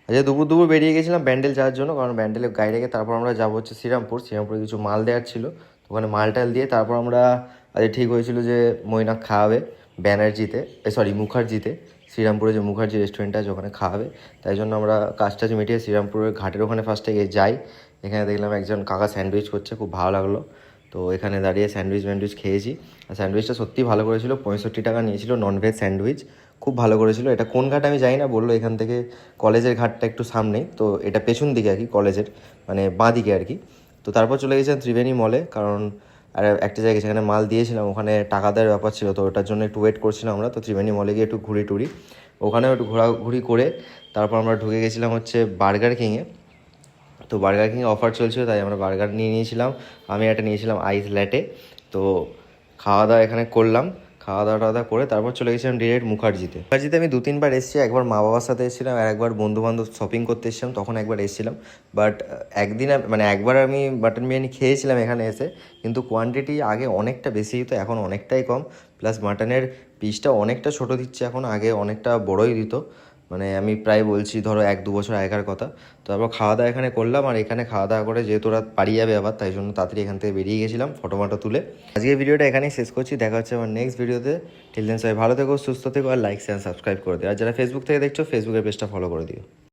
আজকে দুপুর দুপুর বেরিয়ে গেছিলাম ব্যান্ডেল যাওয়ার জন্য, কারণ ব্যান্ডেলে গাড়ি রেখে তারপর আমরা যাবো হচ্ছে শ্রীরামপুরে কিছু মাল দেওয়ার ছিল। তো ওখানে মাল টাল দিয়ে তারপর আমরা আজকে ঠিক হয়েছিল যে মৈনাক খাওয়াবে ব্যানার্জিতে, সরি মুখার্জিতে, শ্রীরামপুরে যে মুখার্জি রেস্টুরেন্টটা আছে ওখানে খাওয়াবে। তাই জন্য আমরা কাজটা মিটিয়ে শ্রীরামপুরের ঘাটের ওখানে ফার্স্টে গিয়ে যাই। এখানে দেখলাম একজন কাকা স্যান্ডউইচ করছে, খুব ভালো লাগলো। তো এখানে দাঁড়িয়ে স্যান্ডউইচ খেয়েছি। আর স্যান্ডউইচটা সত্যিই ভালো করেছিল, 65 টাকা নিয়েছিল ননভেজ স্যান্ডউইচ, খুব ভালো করেছিল। এটা কোন ঘাট আমি জানি না, বললো এখান থেকে কলেজের ঘাটটা একটু সামনেই, তো এটা পেছন দিকে আর কি, কলেজের মানে বাঁ দিকে আর কি। তো তারপর চলে গেছিলাম ত্রিবেণী মলে, কারণ আর একটা জায়গায় সেখানে মাল দিয়েছিলাম, ওখানে টাকা দেওয়ার ব্যাপার ছিল, তো ওটার জন্য একটু ওয়েট করছিলাম আমরা। তো ত্রিবেণী মলে গিয়ে একটু ঘুরি ওখানেও একটু ঘোরাঘুরি করে তারপর আমরা ঢুকে গেছিলাম হচ্ছে বার্গার কিংয়ে। তো বার্গার কিংয়ে অফার চলছিল তাই আমরা বার্গার নিয়েছিলাম। আমি একটা নিয়েছিলাম আইস ল্যাটে। তো খাওয়া দাওয়া এখানে করলাম, খাওয়া দাওয়া টাওয়া করে তারপর চলে গেছিলাম ডিরেক্ট মুখার্জিতে আমি 2-3 বার এসেছি। একবার মা বাবার সাথে এসেছিলাম, আর একবার বন্ধুবান্ধব শপিং করতে এসেছিলাম, তখন একবার এসেছিলাম। বাট একদিন মানে একবার আমি মাটন বিরিয়ানি খেয়েছিলাম এখানে এসে, কিন্তু কোয়ান্টিটি আগে অনেকটা বেশি দিত, এখন অনেকটাই কম। প্লাস মাটনের পিসটা অনেকটা ছোটো দিচ্ছে এখন, আগে অনেকটা বড়োই দিত। মানে আমি প্রায় বলছি ধরো 1-2 বছর আগেকার কথা। তো তারপর খাওয়া দাওয়া এখানে করলাম, আর এখানে খাওয়া দাওয়া করে যেহেতু ওরা পালিয়ে যাবে আবার, তাই জন্য তাড়াতাড়ি এখান থেকে বেরিয়ে গেছিলাম ফটো তুলে। আজকের ভিডিওটা এখানেই শেষ করছি, দেখা হচ্ছে আমার নেক্সট ভিডিওতে। টিল দেন সবাই ভালো থেকো, সুস্থ থেকো, আর লাইক শেয়ার সাবস্ক্রাইব করে দিও। আর যারা ফেসবুক থেকে দেখছো, ফেসবুকের পেজটা ফলো করে দিও।